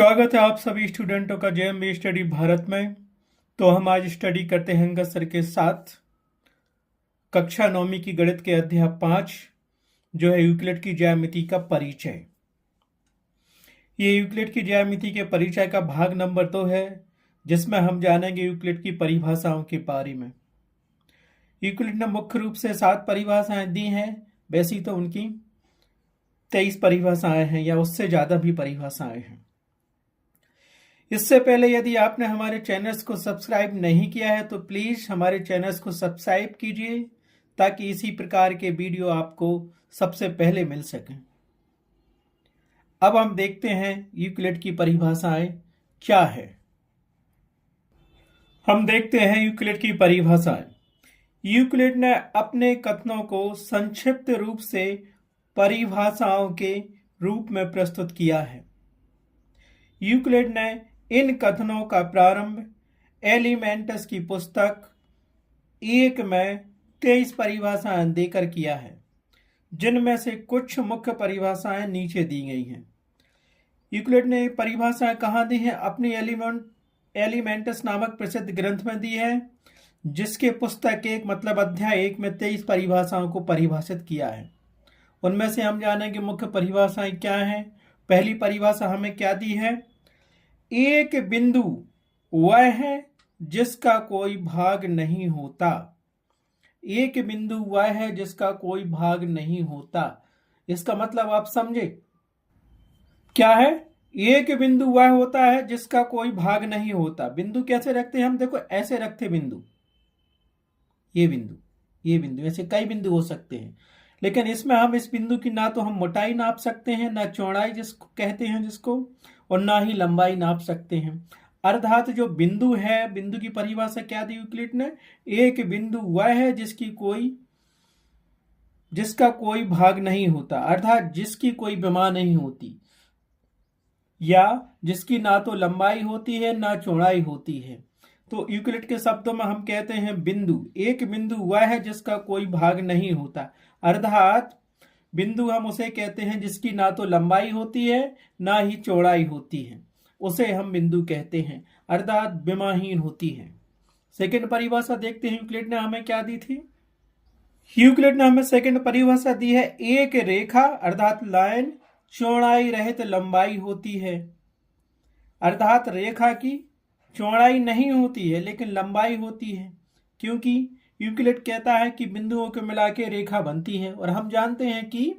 स्वागत है आप सभी स्टूडेंटों का जेएमबी स्टडी भारत में। तो हम आज स्टडी करते हैं अंगद सर के साथ कक्षा 9वीं की गणित के अध्याय 5 जो है यूक्लिड की ज्यामिति का परिचय। ये यूक्लिड की ज्यामिति के परिचय का भाग नंबर 2 है, जिसमें हम जानेंगे यूक्लिड की परिभाषाओं के बारे में। यूक्लिड ने मुख्य रूप से 7 परिभाषाएं दी हैं। वैसी तो उनकी 23 परिभाषाएं हैं या उससे ज्यादा भी परिभाषाएं हैं। इससे पहले यदि आपने हमारे चैनल्स को सब्सक्राइब नहीं किया है तो प्लीज हमारे चैनल्स को सब्सक्राइब कीजिए ताकि इसी प्रकार के वीडियो आपको सबसे पहले मिल सकें। अब हम देखते हैं यूक्लिड की परिभाषाएं क्या है। हम देखते हैं यूक्लिड की परिभाषाएं। यूक्लिड ने अपने कथनों को संक्षिप्त रूप से परिभाषाओं के रूप में प्रस्तुत किया है। यूक्लिड ने इन कथनों का प्रारंभ एलिमेंट्स की पुस्तक 1 में 23 परिभाषाएं देकर किया है, जिनमें से कुछ मुख्य परिभाषाएं नीचे दी गई हैं। यूक्लिड ने परिभाषाएं कहाँ दी हैं? अपनी एलिमेंट्स नामक प्रसिद्ध ग्रंथ में दी है, जिसके पुस्तक 1 मतलब अध्याय 1 में 23 परिभाषाओं को परिभाषित किया है। उनमें से हम जानेंगे मुख्य परिभाषाएं क्या हैं। पहली परिभाषा हमें क्या दी है? एक बिंदु वह है जिसका कोई भाग नहीं होता। एक बिंदु वह है जिसका कोई भाग नहीं होता। इसका मतलब आप समझे क्या है? एक बिंदु वह होता है जिसका कोई भाग नहीं होता। बिंदु कैसे रखते हैं हम? देखो ऐसे रखते बिंदु, ये बिंदु, ये बिंदु, ऐसे कई बिंदु हो सकते हैं, लेकिन इसमें हम इस बिंदु की ना तो हम मोटाई नाप सकते हैं, ना चौड़ाई जिसको कहते हैं जिसको, और ना ही लंबाई नाप सकते हैं। अर्थात जो बिंदु है, बिंदु की परिभाषा क्या दी यूक्लिड ने? एक बिंदु वह है जिसका कोई भाग नहीं होता, अर्थात जिसकी कोई विमा नहीं होती, या जिसकी ना तो लंबाई होती है ना चौड़ाई होती है। तो यूक्लिड के शब्दों में हम कहते हैं बिंदु, एक बिंदु वह है जिसका कोई भाग नहीं होता। अर्थात बिंदु हम उसे कहते हैं जिसकी ना तो लंबाई होती है ना ही चौड़ाई होती है, उसे हम बिंदु कहते हैं, अर्थात विमाहीन होती है। सेकंड परिभाषा देखते हैं यूक्लिड ने हमें क्या दी थी। यूक्लिड ने हमें सेकंड परिभाषा दी है, एक रेखा अर्थात लाइन चौड़ाई रहित लंबाई होती है। अर्थात रेखा की चौड़ाई नहीं होती है लेकिन लंबाई होती है, क्योंकि यूक्लिड कहता है कि बिंदुओं को मिला के रेखा बनती है, और हम जानते हैं कि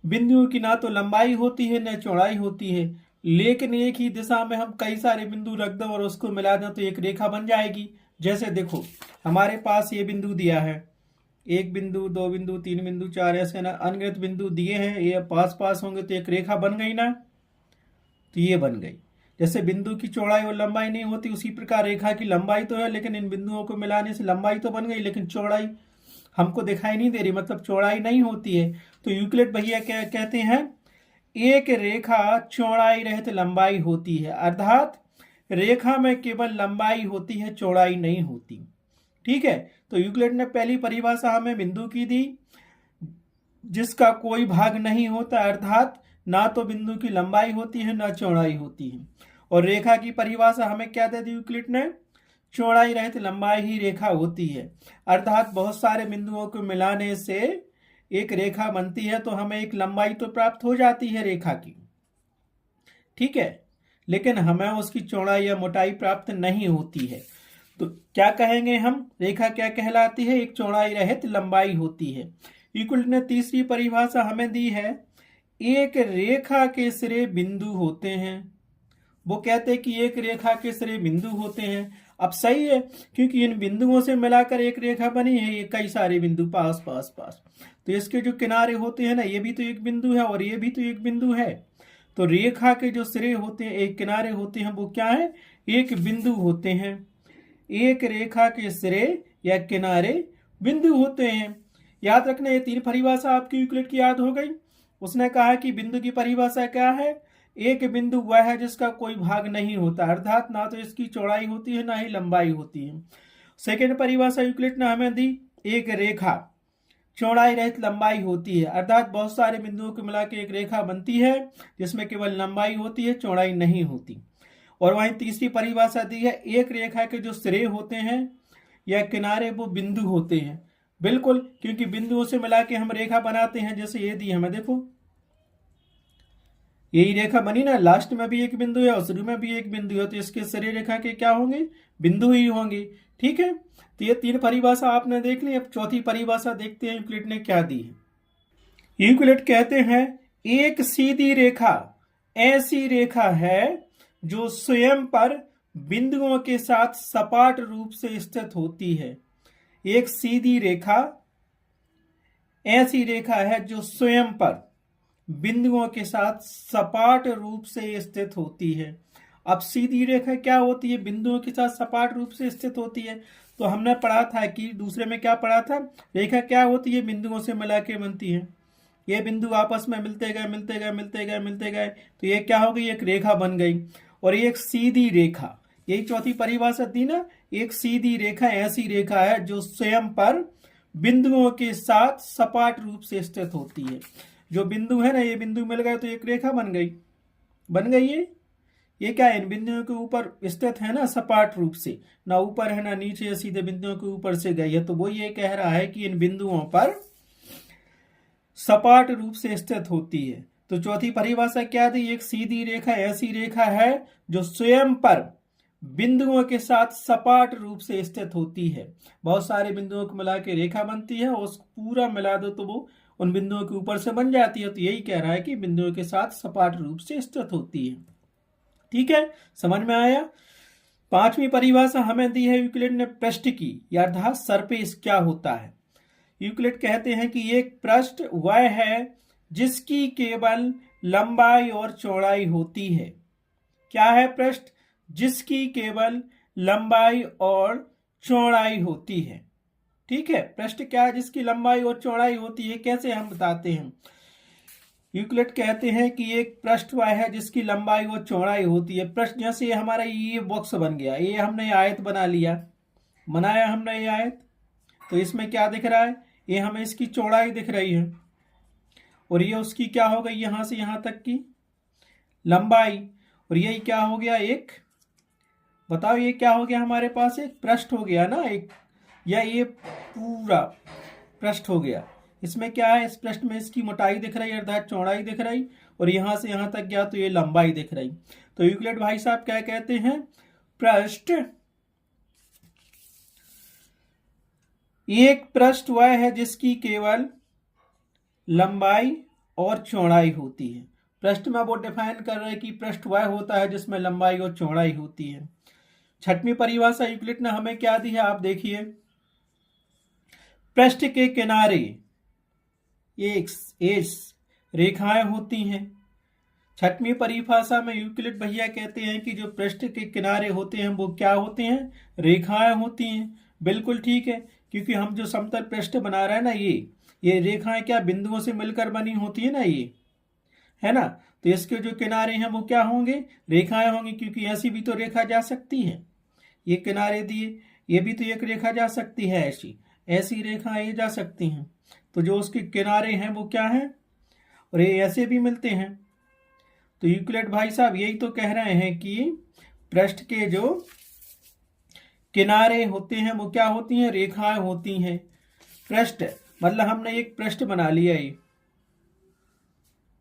बिंदुओं की ना तो लंबाई होती है न चौड़ाई होती है, लेकिन एक ही दिशा में हम कई सारे बिंदु रख दें और उसको मिला दें तो एक रेखा बन जाएगी। जैसे देखो हमारे पास ये बिंदु दिया है, 1 बिंदु 2 बिंदु 3 बिंदु 4, ऐसे ना अनगिनत बिंदु दिए हैं, ये पास पास होंगे तो एक रेखा बन गई ना, तो ये बन गई। जैसे बिंदु की चौड़ाई और लंबाई नहीं होती, उसी प्रकार रेखा की लंबाई तो है, लेकिन इन बिंदुओं को मिलाने से लंबाई तो बन गई, लेकिन चौड़ाई हमको दिखाई नहीं दे रही, मतलब चौड़ाई नहीं होती है। तो यूक्लिड भैया क्या कहते हैं? एक रेखा चौड़ाई रहित लंबाई होती है, अर्थात रेखा में केवल लंबाई होती है, चौड़ाई नहीं होती। ठीक है, तो यूक्लिड ने पहली परिभाषा हमें बिंदु की दी, जिसका कोई भाग नहीं होता, अर्थात ना तो बिंदु की लंबाई होती है ना चौड़ाई होती है। और रेखा की परिभाषा हमें क्या दे दी यूक्लिड ने? चौड़ाई रहित लंबाई ही रेखा होती है, अर्थात बहुत सारे बिंदुओं को मिलाने से एक रेखा बनती है, तो हमें एक लंबाई तो प्राप्त हो जाती है रेखा की, ठीक है, लेकिन हमें उसकी चौड़ाई या मोटाई प्राप्त नहीं होती है। तो क्या कहेंगे हम? रेखा क्या कहलाती है? एक चौड़ाई रहित लंबाई होती है। यूक्लिड ने तीसरी परिभाषा हमें दी है, एक रेखा के सिरे बिंदु होते हैं। वो कहते हैं कि एक रेखा के सिरे बिंदु होते हैं। अब सही है, क्योंकि इन बिंदुओं से मिलाकर एक रेखा बनी है, ये कई सारे बिंदु पास पास पास, तो इसके जो किनारे होते हैं ना, ये भी तो एक बिंदु है और ये भी तो एक बिंदु है। तो रेखा के जो सिरे होते हैं, एक किनारे होते हैं, वो क्या है? एक बिंदु होते हैं। एक रेखा के सिरे या किनारे बिंदु होते हैं। याद रखना, ये 3 परिभाषा आपकी यूक्लिड की याद हो गई। उसने कहा कि बिंदु की परिभाषा क्या है? एक बिंदु वह है जिसका कोई भाग नहीं होता, अर्थात ना तो इसकी चौड़ाई होती है ना ही लंबाई होती है। सेकेंड परिभाषा यूक्लिड ने हमें दी, एक रेखा चौड़ाई रहित लंबाई होती है। अर्थात बहुत सारे बिंदुओं को मिला के एक रेखा बनती है जिसमें केवल लंबाई होती है, चौड़ाई नहीं होती। और वहीं तीसरी परिभाषा दी है, एक रेखा के जो सिरे होते हैं या किनारे वो बिंदु होते हैं। बिल्कुल, क्योंकि बिंदुओं से मिला के हम रेखा बनाते हैं। जैसे ये दी हमें, देखो यही रेखा बनी ना, लास्ट में भी एक बिंदु है और शुरू में भी एक बिंदु है, तो इसके सिरे रेखा के क्या होंगे, बिंदु ही होंगे। ठीक है, तो ये तीन परिभाषा आपने देख ली। अब चौथी परिभाषा देखते हैं यूक्लिड ने क्या दी है। यूक्लिड कहते हैं एक सीधी रेखा ऐसी रेखा है जो स्वयं पर बिंदुओं के साथ सपाट रूप से स्थित होती है। एक सीधी रेखा ऐसी रेखा है जो स्वयं पर बिंदुओं के साथ सपाट रूप से स्थित होती है। अब सीधी रेखा क्या होती है, बिंदुओं के साथ सपाट रूप से स्थित होती है। तो हमने पढ़ा था कि दूसरे में क्या पढ़ा था, रेखा क्या होती है, बिंदुओं से मिला के बनती है। ये बिंदु आपस में मिलते गए मिलते गए मिलते गए मिलते गए, तो ये क्या हो गई, एक रेखा बन गई। और एक सीधी रेखा, यही चौथी परिभाषा दी ना, एक सीधी रेखा ऐसी रेखा है जो स्वयं पर बिंदुओं के साथ सपाट रूप से स्थित होती है। जो बिंदु है ना, ये बिंदु मिल गए तो एक रेखा बन गई। बन गई ये क्या है, इन बिंदुओं के ऊपर स्थित है ना सपाट रूप से, ना ऊपर है ना नीचे, सीधे बिंदुओं के ऊपर से गई है। तो वो ये कह रहा है कि इन बिंदुओं पर सपाट रूप से स्थित होती है। तो चौथी परिभाषा क्या दी, एक सीधी रेखा ऐसी रेखा है जो स्वयं पर बिंदुओं के साथ सपाट रूप से स्थित होती है। बहुत सारे बिंदुओं को मिला के रेखा बनती है, और पूरा मिला दो तो वो उन बिंदुओं के ऊपर से बन जाती है। तो यही कह रहा है कि बिंदुओं के साथ सपाट रूप से स्थित होती है। ठीक है, समझ में आया। पांचवी परिभाषा हमें दी है यूक्लिड ने पृष्ठ की, अर्थात सरफेस क्या होता है। यूक्लिड कहते हैं कि एक पृष्ठ वह है जिसकी केवल लंबाई और चौड़ाई होती है। क्या है पृष्ठ, जिसकी केवल लंबाई और चौड़ाई होती है। ठीक है, पृष्ठ क्या है, जिसकी लंबाई और चौड़ाई होती है। कैसे हम बताते हैं, यूक्लिड कहते हैं कि एक पृष्ठ वह है जिसकी लंबाई और चौड़ाई होती है। पृष्ठ जैसे हमारा ये बॉक्स बन गया, ये हमने आयत बना लिया, बनाया हमने ये आयत, तो इसमें क्या दिख रहा है, ये हमें इसकी चौड़ाई दिख रही है, और ये उसकी क्या हो गई, यहां से यहां तक की लंबाई। और यही क्या हो गया, एक, बताओ ये क्या हो गया, हमारे पास एक पृष्ठ हो गया ना एक, या ये पूरा पृष्ठ हो गया। इसमें क्या है, इस पृष्ठ में इसकी मोटाई दिख रही है अर्थात चौड़ाई दिख रही, और यहां से यहां तक गया तो ये लंबाई दिख रही। तो यूक्लिड भाई साहब क्या कहते हैं, पृष्ठ, एक पृष्ठ वह है जिसकी केवल लंबाई और चौड़ाई होती है। पृष्ठ में वो डिफाइन कर रहे हैं कि पृष्ठ वह होता है जिसमें लंबाई और चौड़ाई होती है। छठवीं परिभाषा यूक्लिड ने हमें क्या दी है, आप देखिए, पृष्ठ के किनारे एक रेखाएं होती हैं। छठवीं परिभाषा में यूक्लिड भैया कहते हैं कि जो पृष्ठ के किनारे होते हैं वो क्या होते हैं, रेखाएं होती हैं। बिल्कुल ठीक है, क्योंकि हम जो समतल पृष्ठ बना रहे हैं ना, ये रेखाएं क्या बिंदुओं से मिलकर बनी होती है ना, ये है ना। तो इसके जो किनारे हैं वो क्या होंगे, रेखाएं होंगी, क्योंकि ऐसी भी तो रेखा जा सकती है। ये किनारे दिए, ये भी तो एक रेखा जा सकती है, ऐसी रेखाएं ये जा सकती हैं। तो जो उसके किनारे हैं वो क्या हैं, और ये ऐसे भी मिलते हैं। तो यूक्लिड भाई साहब यही तो कह रहे हैं कि पृष्ठ के जो किनारे होते हैं वो क्या होती हैं, रेखाएं होती हैं। पृष्ठ मतलब हमने एक पृष्ठ बना लिया, ये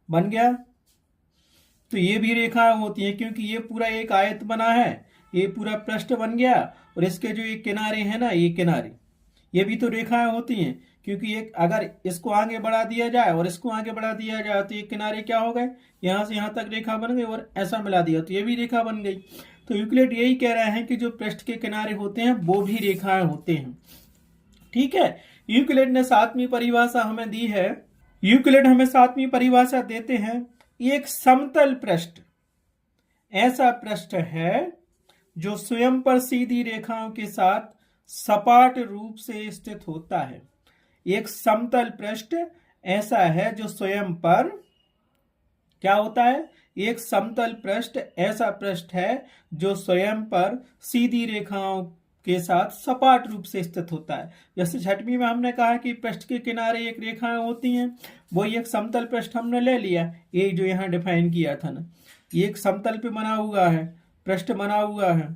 बन गया, तो ये भी रेखाएं होती हैं, क्योंकि ये पूरा एक आयत बना है, ये पूरा पृष्ठ बन गया, और इसके जो ये किनारे हैं ना, ये किनारे, ये भी तो रेखाएं होती हैं, क्योंकि एक अगर इसको आगे बढ़ा दिया जाए और इसको आगे बढ़ा दिया जाए तो ये किनारे क्या हो गए, यहां से यहां तक रेखा बन गई, और ऐसा मिला दिया तो ये भी रेखा बन गई। तो यूक्लिड यही कह रहे हैं कि जो पृष्ठ के किनारे होते हैं वो भी रेखाएं होते हैं। ठीक है, यूक्लिड ने सातवीं परिभाषा हमें दी है। यूक्लिड हमें सातवीं परिभाषा देते हैं, एक समतल पृष्ठ ऐसा पृष्ठ है जो स्वयं पर सीधी रेखाओं के साथ सपाट रूप से स्थित होता है। एक समतल पृष्ठ ऐसा है जो स्वयं पर क्या होता है, एक समतल पृष्ठ ऐसा पृष्ठ है जो स्वयं पर सीधी रेखाओं के साथ सपाट रूप से स्थित होता है। जैसे छठवीं में हमने कहा कि पृष्ठ के किनारे एक रेखाएं होती हैं, वही एक समतल पृष्ठ हमने ले लिया, ये जो यहाँ डिफाइन किया था ना, ये एक समतल पे बना हुआ है, पृष्ठ बना हुआ है,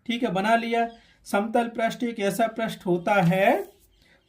ठीक है, बना लिया। समतल पृष्ठ एक ऐसा पृष्ठ होता है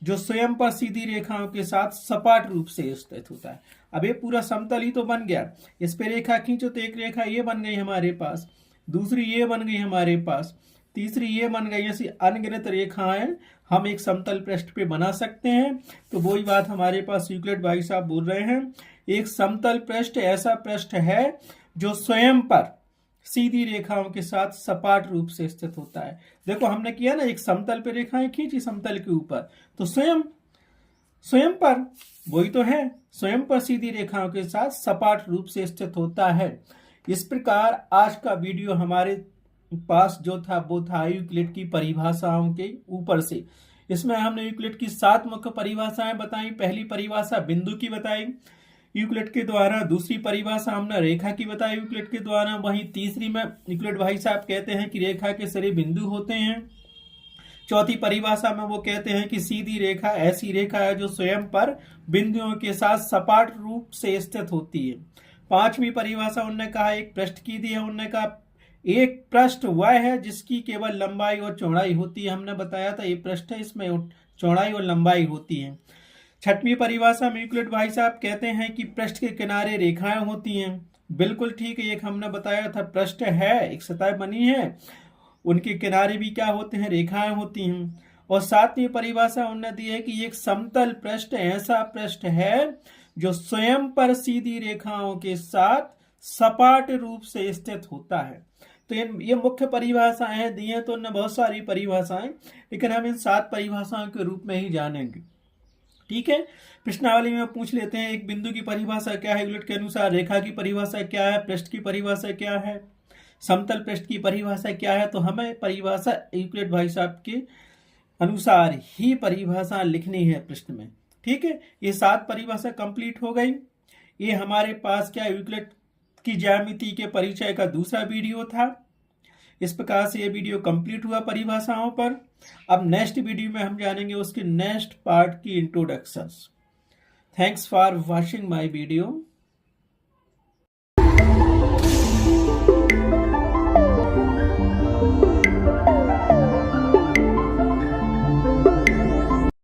जो स्वयं पर सीधी रेखाओं के साथ सपाट रूप से स्थित होता है। अब ये पूरा समतल ही तो बन गया, इस पे रेखा खींचो तो एक रेखा ये बन गई हमारे पास, दूसरी ये बन गई हमारे पास, तीसरी ये बन गई, ऐसी अनगिनत रेखाएं हम एक समतल पृष्ठ पे बना सकते हैं। तो वही बात हमारे पास यूक्लिड भाई साहब बोल रहे हैं, एक समतल पृष्ठ ऐसा पृष्ठ है जो स्वयं पर सीधी रेखाओं के साथ सपाट रूप से स्थित होता है। देखो हमने किया ना, एक समतल पे रेखाएं खींची समतल के ऊपर, तो स्वयं पर वही तो है, स्वयं पर सीधी रेखाओं के साथ सपाट रूप से स्थित होता है। इस प्रकार आज का वीडियो हमारे पास जो था वो था यूक्लिड की परिभाषाओं के ऊपर से। इसमें हमने यूक्लिड की 7 मुख्य परिभाषाएं बताई। पहली परिभाषा बिंदु की बताई यूक्लिड के द्वारा, दूसरी परिभाषा हमने रेखा की बताई यूक्लिड के द्वारा, वहीं तीसरी में यूक्लिड भाई साहब कहते हैं कि रेखा के सिरे बिंदु होते हैं। चौथी परिभाषा में वो कहते हैं कि सीधी रेखा ऐसी रेखा है जो स्वयं पर बिंदुओं के साथ सपाट रूप से स्थित होती है। पांचवी परिभाषा उन्होंने कहा एक पृष्ठ की दी है, उन्होंने कहा एक पृष्ठ वह है जिसकी केवल लंबाई और चौड़ाई होती है। हमने बताया था ये पृष्ठ है, इसमें चौड़ाई और लंबाई होती है। छठवीं परिभाषा में यूक्लिड भाई साहब कहते हैं कि पृष्ठ के किनारे रेखाएं होती हैं। बिल्कुल ठीक है, एक हमने बताया था पृष्ठ है, एक सतह बनी है, उनके किनारे भी क्या होते हैं, रेखाएं होती हैं। और सातवीं परिभाषा उन्होंने दी है कि एक समतल पृष्ठ ऐसा पृष्ठ है जो स्वयं पर सीधी रेखाओं के साथ सपाट रूप से स्थित होता है। तो ये मुख्य परिभाषाएं दी हैं, तो उन्होंने बहुत सारी परिभाषाएं, लेकिन हम इन 7 परिभाषाओं के रूप में ही जानेंगे, ठीक है। प्रश्नावली में पूछ लेते हैं, एक बिंदु की परिभाषा क्या है यूक्लिड के अनुसार, रेखा की परिभाषा क्या है, पृष्ठ की परिभाषा क्या है, समतल पृष्ठ की परिभाषा क्या है। तो हमें परिभाषा यूक्लिड भाई साहब के अनुसार ही परिभाषा लिखनी है प्रश्न में, ठीक है। ये 7 परिभाषा कंप्लीट हो गई। ये हमारे पास क्या यूक्लिड की ज्यामिति के परिचय का दूसरा वीडियो था। इस प्रकार से ये वीडियो कंप्लीट हुआ परिभाषाओं पर। अब नेक्स्ट वीडियो में हम जानेंगे उसके नेक्स्ट पार्ट की introductions. Thanks for watching my video.